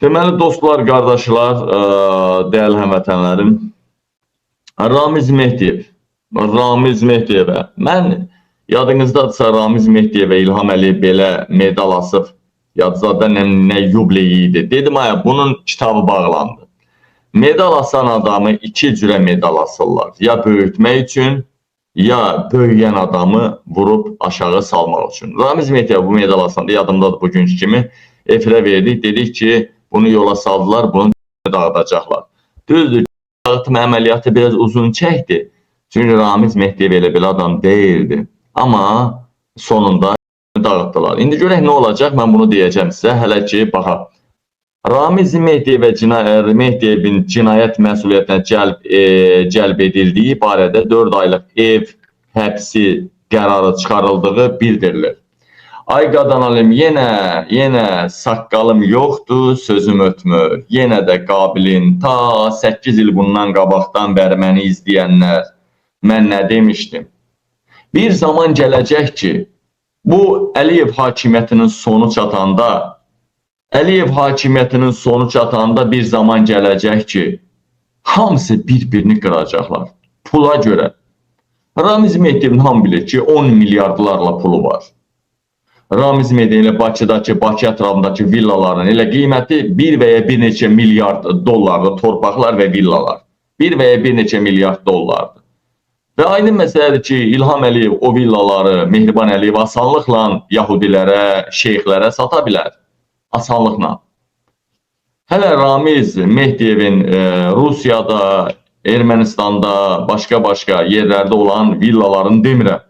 Deməli dostlar, qardaşlar, dəyərli həmvətənlərim, Ramiz Mehdiyevə, mən yadınızdadırsa Ramiz Mehdiyevə İlham Əliyev belə medal asıb, yadınızda nə yubileyi idi. Dedim, bunun kitabı bağlandı. Medal asan adamı iki cürə medal asırlar. Ya böyütmək üçün, ya böyüyən adamı vurub aşağı salmaq üçün. Ramiz Mehdiyev bu medal asanda yadımdadır bugünkü kimi efirə verdik. Dedik ki, bunu yola saldılar, bunu dağıdacaqlar. Düzdür, dağıtma əməliyyatı biraz uzun çəkdi. Çünki Ramiz Mehdiyev elə adam deyildi. Amma sonunda dağıtdılar. İndi görək nə olacaq, mən bunu deyəcəm sizə. Hələ ki, baxaq. Ramiz Mehdiyevin cinayət məsuliyyətinə cəlb edildiyi barədə 4 aylıq ev həbsi qərarı çıxarıldığı bildirilir. Ay qadanalım, yenə saqqalım yoxdur, sözüm ötmür. Yenə də qabilin, ta 8 il bundan qabaqdan bəri məni izləyənlər, mən nə demişdim? Bir zaman gələcək ki, bu Əliyev hakimiyyətinin sonu çatanda bir zaman gələcək ki, hamısı bir-birini qıracaqlar. Pula görə. Ramiz Mehdiyevin hamı bilir ki, 10 milyardlarla pulu var. Ramiz Mehdiyevin Bakıdakı, Bakı ətrafındakı villaların elə qiyməti 1 və ya bir neçə milyard dollarlı torpaqlar və villalar. 1 və ya bir neçə milyard dollardır. Və aynı məsələdir ki, İlham Əliyev o villaları Mehriban Əliyev asanlıqla yahudilərə, şeyxlərə sata bilər. Asanlıqla. Hələ Ramiz Mehdiyevin Rusiyada, Ermənistanda, başqa yerlərdə olan villalarını demirəm.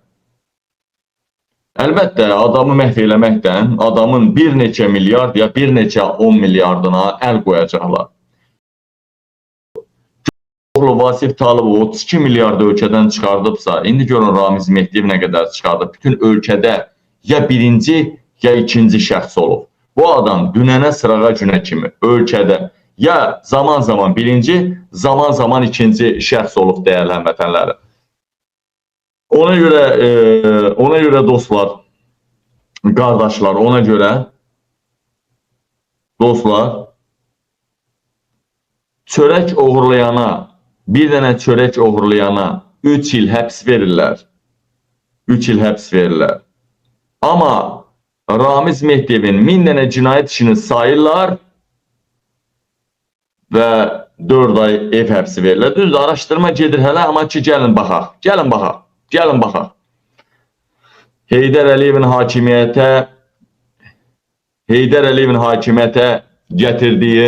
Əlbəttə, adamı məhv eləməkdən adamın bir neçə milyard ya bir neçə 10 milyardına əl qoyacaqlar. Vasif Talıbov 32 milyardı ölkədən çıxardıbsa, indi görün Ramiz Mehdiyev nə qədər çıxardıb. Bütün ölkədə ya birinci ya ikinci şəxs olub. Bu adam dünənə sırağa günə kimi ölkədə ya zaman birinci, zaman ikinci şəxs olub dəyərli həmvətənləri. Ona görə dostlar, qardaşlar, ona görə dostlar, çörək oğurlayana, bir dənə çörək oğurlayana 3 il həbs verirlər. 3 il həbs verirlər. Amma Ramiz Mehdiyevin 1000 dənə cinayət işini sayırlar və 4 ay ev həbsi verirlər. Düzdür, araşdırma gedir hələ, amma ki, gəlin baxaq. Heydər Əliyevin hakimiyyətə gətirdiyi,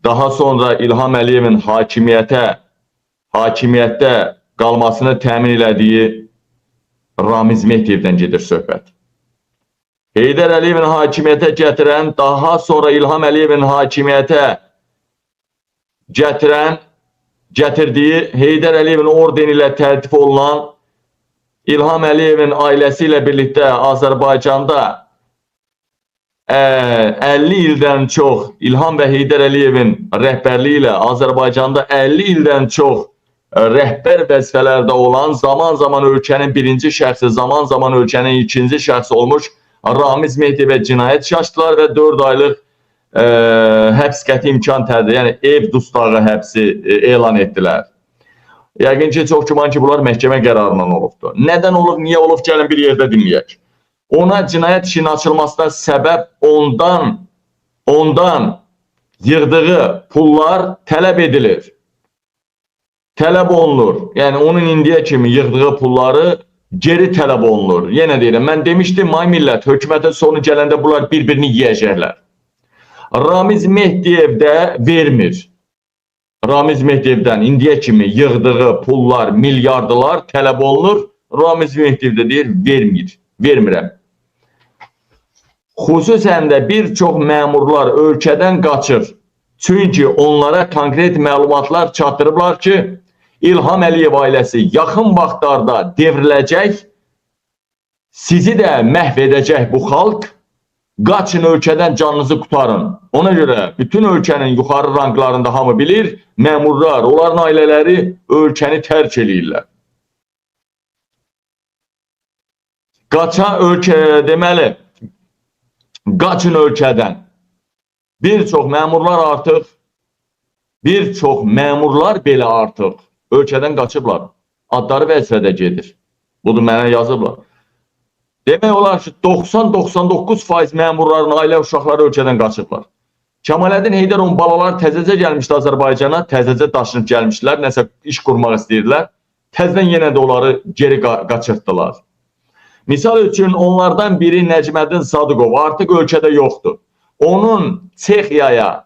daha sonra İlham Əliyevin hakimiyyətdə qalmasını təmin elədiyi Ramiz Mehdiyevdən gedir söhbət. Heydər Əliyevin hakimiyyətə gətirən, daha sonra İlham Əliyevin hakimiyyətə gətirdiyi, Heydər Əliyevin ordeni ilə təltif olunan, İlham Əliyevin ailəsi ilə birlikdə Azərbaycanda 50 ildən çox, İlham və Heydər Əliyevin rəhbərliyi ilə Azərbaycanda 50 ildən çox rəhbər vəzifələrdə olan, zaman ölkənin birinci şəxsi, zaman ölkənin ikinci şəxsi olmuş Ramiz Mehdiyevə cinayət açdılar və 4 aylıq həbs qəti imkan tədbiri, yəni ev dustağı həbsi elan etdilər. Yəqin ki, çox güman ki, bunlar məhkəmə qərarından olubdur. Nədən olub, niyə olub, gəlin bir yerdə dinləyək. Ona cinayət işinin açılmasına səbəb ondan yığdığı pullar tələb edilir. Tələb olunur. Yəni, onun indiyə kimi yığdığı pulları geri tələb olunur. Yenə deyirəm, mən demişdim, may millət, hökumətin sonu gələndə bunlar bir-birini yiyəcəklər. Ramiz Mehdiyev də vermir. Ramiz Mehdiyevdən indiyə kimi yığdığı pullar, milyardılar tələb olunur. Ramiz Mehdiyev də deyir, vermirəm. Xüsusən də bir çox məmurlar ölkədən qaçır. Çünki onlara konkret məlumatlar çatdırıblar ki, İlham Əliyev ailəsi yaxın vaxtlarda devriləcək, sizi də məhv edəcək bu xalq, qaçın ölkədən canınızı qutarın. Ona görə bütün ölkənin yuxarı ranglarında hamı bilir, məmurlar, onların ailələri ölkəni tərk edirlər. Deməli, qaçın ölkədən. Bir çox məmurlar belə artıq ölkədən qaçıblar. Adları vəzifədə gedir. Bunu mənə yazıblar. Demək olar ki, 90-99% məmurların ailə uşaqları ölkədən qaçıblar. Kemaləddin Heydərovun balaları təzəcə gəlmişdi Azərbaycana, təzəcə daşınıb gəlmişdilər, nəsə iş qurmaq istəyirdilər. Təzədən yenə də onları geri qaçırtdılar. Misal üçün, onlardan biri Nəcməddin Sadıqov artıq ölkədə yoxdur. Onun Çexiyaya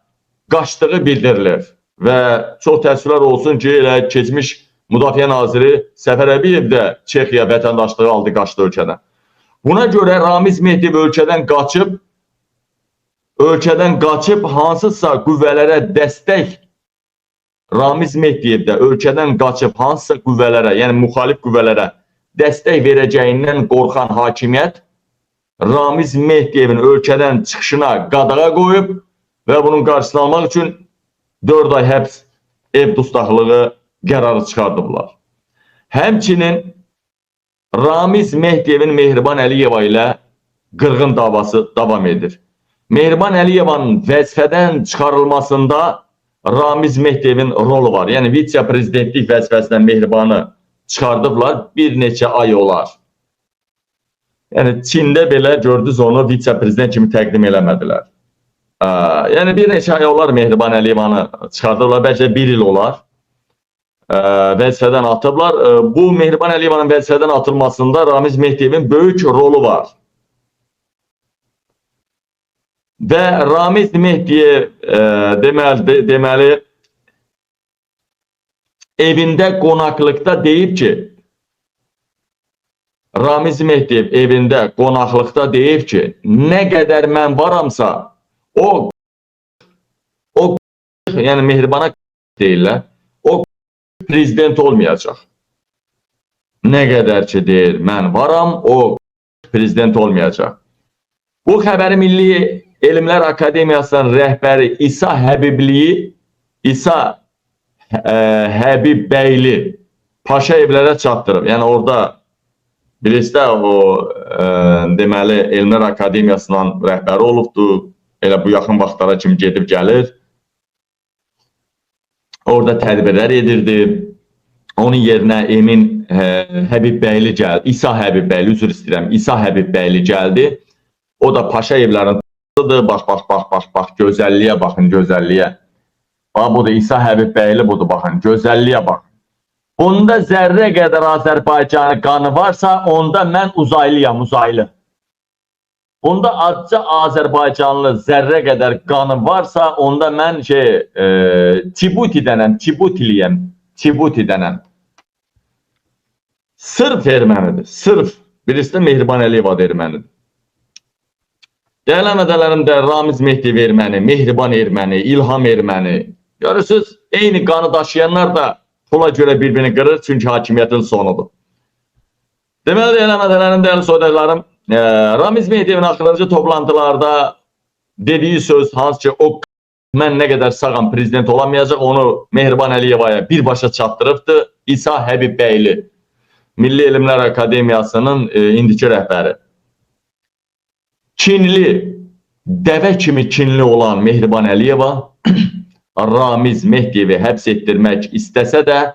qaçdığı bildirilir və çox təəssüflər olsun ki, elə keçmiş Müdafiə Naziri Səfər Əbiyev də Çexiya vətəndaşlığı aldı, qaçdı ölkədən. Buna görə Ramiz Mehdiyev ölkədən qaçıb hansısa qüvvələrə dəstək, Ramiz Mehdiyev də ölkədən qaçıb hansısa qüvvələrə, yəni müxalif qüvvələrə dəstək verəcəyindən qorxan hakimiyyət Ramiz Mehdiyevin ölkədən çıxışına qadağa qoyub və bunun qarşısını almaq üçün 4 ay həbs ev dustaqlığı qərarı çıxardıblar. Həmçinin Ramiz Mehdiyevin Mehriban Əliyeva ilə qırğın davası davam edir. Mehriban Əliyevanın vəzifədən çıxarılmasında Ramiz Mehdiyevin rolu var. Yəni, vitse-prezidentlik vəzifəsindən Mehribanı çıxardıblar, bir neçə ay olar. Yəni, Çində belə gördünüz onu vitse-prezident kimi təqdim eləmədilər. Yəni, bir neçə ay olar Mehriban Əliyevanı çıxardıblar, bəlkə bir il olar. Vəzifədən atıblar. Bu, Mehriban Əliyevanın vəzifədən atılmasında Ramiz Mehdiyevin böyük rolu var. Və Ramiz Mehdiyev deməli evində qonaqlıqda deyib ki, Ramiz Mehdiyev evində qonaqlıqda deyib ki, nə qədər mən varamsa, yəni Mehribana deyirlər, o prezident olmayacaq. Nə qədər ki deyir, mən varam, o prezident olmayacaq. Bu xəbəri Milli Elmlər Akademiyasının rəhbəri İsa Həbibbəyli Paşayevlərə çatdırıb. Yəni orada bilirsiniz, o deməli Elmlər Akademiyasının rəhbəri olubdur. Elə bu yaxın vaxtlara kimi gedib gəlir. Orada tədbirlər edirdi. Onun yerinə Emin Həbibbəyli gəldi. İsa Həbibbəyli, üzr istəyirəm, İsa Həbibbəyli gəldi. O da Paşayevlərin bax, gözəlliyə baxın, gözəlliyə. Bax, bu da İsa Həbibbəyli, budur, baxın, gözəlliyə baxın. Bunda zərrə qədər Azərbaycanı qanı varsa, onda mən uzaylıyam, uzaylı. Bunda azca Azərbaycanlı zərrə qədər qanı varsa, onda mən Tibuti dənəm. Sırf ermənidir, sırf. Birisi də Mehriban Əliyeva ermənidir. Dəyərləmədələrimdə Ramiz Mehdiyev erməni, Mehriban erməni, İlham erməni. Görürsünüz, eyni qanı daşıyanlar da pula görə bir-birini qırır, çünki hakimiyyətin sonudur. Deməli, dəyərləmədələrim, dəyərli soydaşlarım, Ramiz Mehdiyevin axırıncı toplantılarda dediyi söz, hansı ki, o mən nə qədər sağam prezident olamayacaq, onu Mehriban Əliyevaya birbaşa çatdırıbdır. İsa Həbibbəyli, Milli Elmlər Akademiyasının indiki rəhbəri. Kinli, dəvə kimi kinli olan Mehriban Əliyeva Ramiz Mehdiyevi həbs etdirmək istəsə də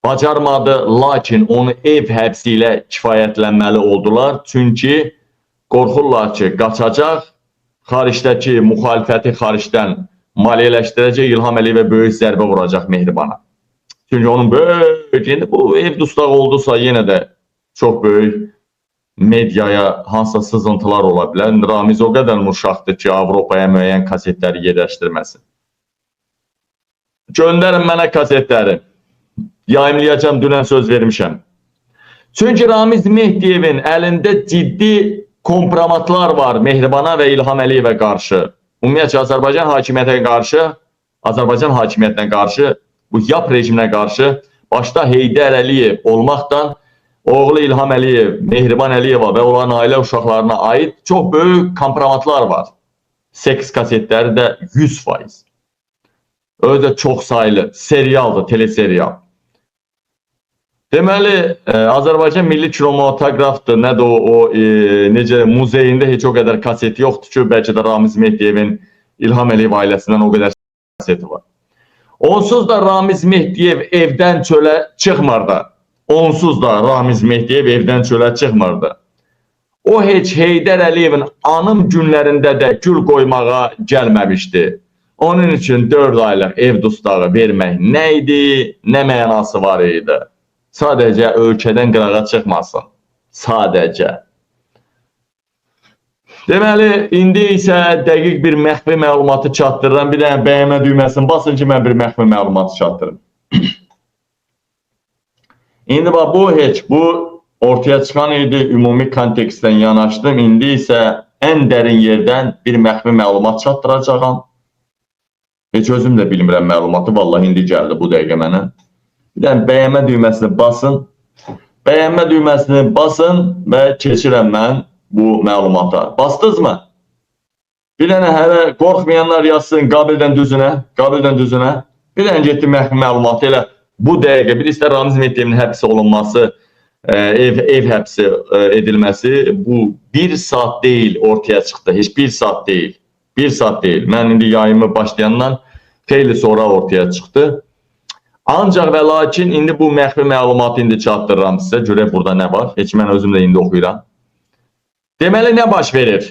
bacarmadı, lakin onu ev həbsi ilə kifayətlənməli oldular. Çünki qorxurlar ki, qaçacaq, xaricdəki müxalifəti xaricdən maliyyələşdirəcək, İlham Əliyevə böyük zərbə vuracaq Mehribana. Çünki onun böyük, bu ev dustaq oldusa yenə də çox böyük mediaya hansısa sızıntılar ola bilər. Ramiz o qədər uşaqdır ki, Avropaya müəyyən kasetləri yerləşdirməsin. Göndərin mənə kasetləri. Yayımlayacağım, dünən söz vermişəm. Çünki Ramiz Mehdiyevin əlində ciddi kompromatlar var Mehribana və İlham Əliyevə qarşı. Ümumiyyətlə, Azərbaycan hakimiyyətinə qarşı, bu YAP rejiminə qarşı, başda Heydər Əliyev olmaqdan oğlu İlham Əliyev, Mehriban Əliyeva və onların ailə uşaqlarına aid çox böyük kompromatlar var. Seks kasetləri də 100%. Özü də çox sayılı, serialdır, teleserial. Deməli, Azərbaycan Milli Kinematoqrafdır. Nədir necə muzeyində heç o qədər kaset yoxdur ki, bəlkə də Ramiz Mehdiyevin İlham Əliyev ailəsindən o qədər kaseti var. Onsuz da Ramiz Mehdiyev evdən çölə çıxmırdı. Onsuz da Ramiz Mehdiyev evdən çölə çıxmırdı. O heç Heydər Əliyevin anım günlərində də gül qoymağa gəlməmişdi. Onun üçün 4 aylıq ev dustağı vermək nə idi, nə mənası var idi? Sadəcə ölkədən qırağa çıxmasın. Sadəcə. Deməli, indi isə dəqiq bir məxfi məlumatı çatdırıram. Bir dənə bəyənmə düyməsini basın ki, mən bir məxfi məlumatı çatdırım. İndi bax, bu ortaya çıxan idi, ümumi kontekstdən yanaşdım. İndi isə ən dərin yerdən bir məxfi məlumat çatdıracağam. Heç özüm də bilmirəm məlumatı, vallahi indi gəldi bu dəqiqə mənə. Bir dənə bəyənmə düyməsini basın. Bəyənmə düyməsini basın və keçirəm mən bu məlumata. Bastınız mı? Bir dənə hələ qorxmayanlar yazsın qabildən düzünə, qabildən düzünə. Bir dənə getdi məxfi məlumatı elə bu dəqiqə. Bir istər Ramiz Mehdiyevin həbs olunması, ev həbsi edilməsi bu 1 saat deyil ortaya çıxdı. Heç 1 saat deyil. 1 saat deyil. Mən indi yayımı başlayandan xeyli sonra ortaya çıxdı. Ancaq və lakin indi bu məxfi məlumatı indi çatdırıram sizə. Görək burada nə var? Heç mən özüm də indi oxuyuram. Deməli, nə baş verir?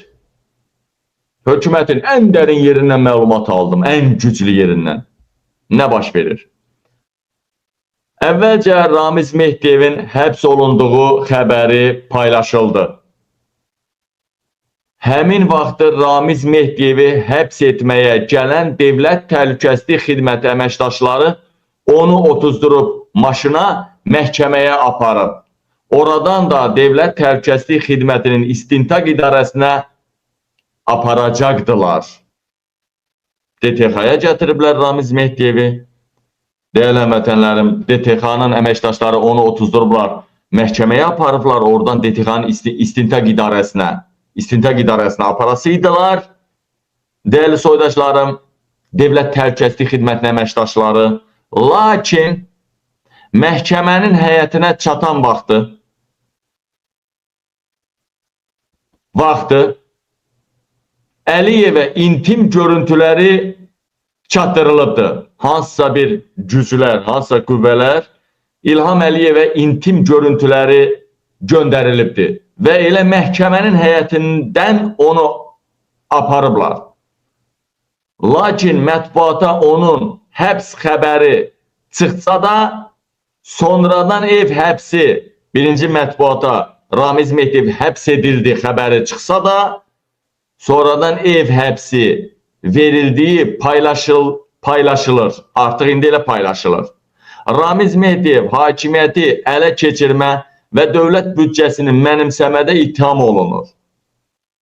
Hökumətin ən dərin yerindən məlumat aldım. Ən güclü yerindən. Nə baş verir? Əvvəlcə Ramiz Mehdiyevin həbs olunduğu xəbəri paylaşıldı. Həmin vaxtı Ramiz Mehdiyevi həbs etməyə gələn Dövlət Təhlükəsizlik Xidməti əməkdaşları onu otuzdurub maşına məhkəməyə aparıb. Oradan da Dövlət Təhlükəsizlik Xidmətinin istintaq idarəsinə aparacaqdılar. DTX-ya gətiriblər Ramiz Mehdiyevi. Dəyərli həmvətənlərim, DTX-nın əməkdaşları onu otuzdurublar, məhkəməyə aparıblar, oradan DTX-nın istintaq idarəsinə aparasıydılar. Dəyərli soydaşlarım, Dövlət Təhlükəsizlik Xidmətinin əməkdaşları, lakin məhkəmənin həyətinə çatan vaxtı Əliyevə intim görüntüləri çatdırılıbdır. Hansısa bir güclər, hansısa qüvvələr İlham Əliyevə intim görüntüləri göndərilibdir və elə məhkəmənin həyətindən onu aparıblar. Lakin mətbuata onun həbs xəbəri çıxsa da, sonradan ev həbsi, birinci mətbuata Ramiz Mehdiyev həbs edildi xəbəri çıxsa da, sonradan ev həbsi verildiyi paylaşılır. Artıq indi elə paylaşılır. Ramiz Mehdiyev hakimiyyəti ələ keçirmə və dövlət büdcəsini mənimsəmədə ittiham olunur.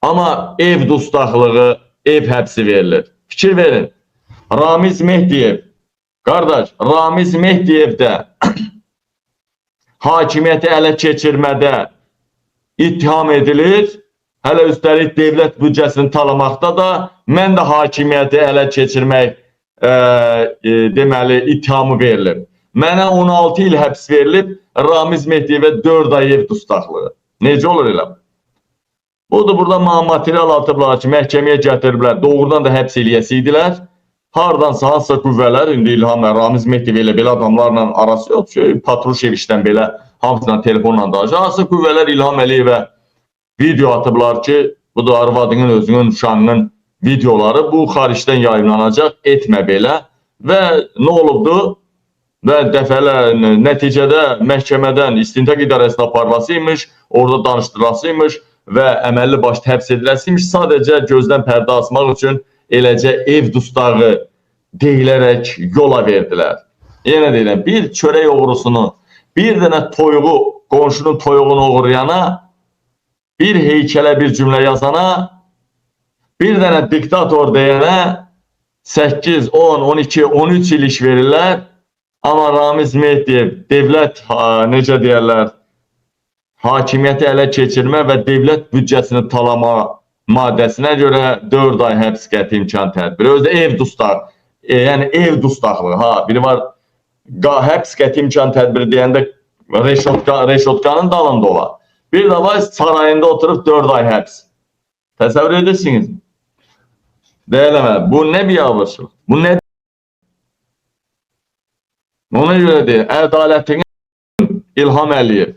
Amma ev dustaqlığı, ev həbsi verilir. Fikir verin. Ramiz Mehdiyev, qardaş, Ramiz Mehdiyev də hakimiyyəti ələ keçirmədə ittiham edilir. Hələ üstəlik dövlət büdcəsini talamaqda da mən də hakimiyyəti ələ keçirmək deməli ittihamı verilir. Mənə 16 il həbs verilib, Ramiz Mehdiyevə 4 ay ev dustaqlığı. Necə olur elə? Budur, burada material atıblar ki, məhkəməyə gətiriblər, doğrudan da həbs eləyəsi idilər. Hardansa hansısa qüvvələr, indi İlham və Ramiz Mehdiyev elə belə adamlarla arası yox ki, Patruşeviçdən belə hamısından telefonla danışır. Hansısa qüvvələr İlham Əliyevə video atıblar ki, bu da arvadının özünün, uşağının videoları bu xaricdən yayınlanacaq, etmə belə. Və nə olubdu? Və nəticədə məhkəmədən istintaq idarəsinə aparlasıymış, orada danışdırasıymış və əməlli başlı həbs ediləsiymiş. Sadəcə gözdən pərdə asmaq üçün eləcə ev dustağı deyilərək yola verdilər. Yenə deyiləm, bir çörək oğrusunu, bir dənə toyuğu, qonşunun toyuğunu oğurlayana, bir heykələ bir cümlə yazana, bir dənə diktator deyənə 8, 10, 12, 13 il iş verirlər. Amma Ramiz Mehdiyev dövlət, necə deyərlər, hakimiyyəti ələ keçirmə və dövlət büdcəsini talama maddəsinə görə 4 ay həbs qəti imkan tədbiri. Özdə ev dustaq, yəni ev dustaqlığı. Biri var, həbs qəti imkan tədbiri deyəndə Reşotkanın dalında olar. Bir də var sarayında oturup 4 ay həbs. Təsəvvür edirsiniz mi? Deyiləm, bu ne bir abırçılıq? Bu ne? Ona görə deyir, ədalətini İlham Əliyev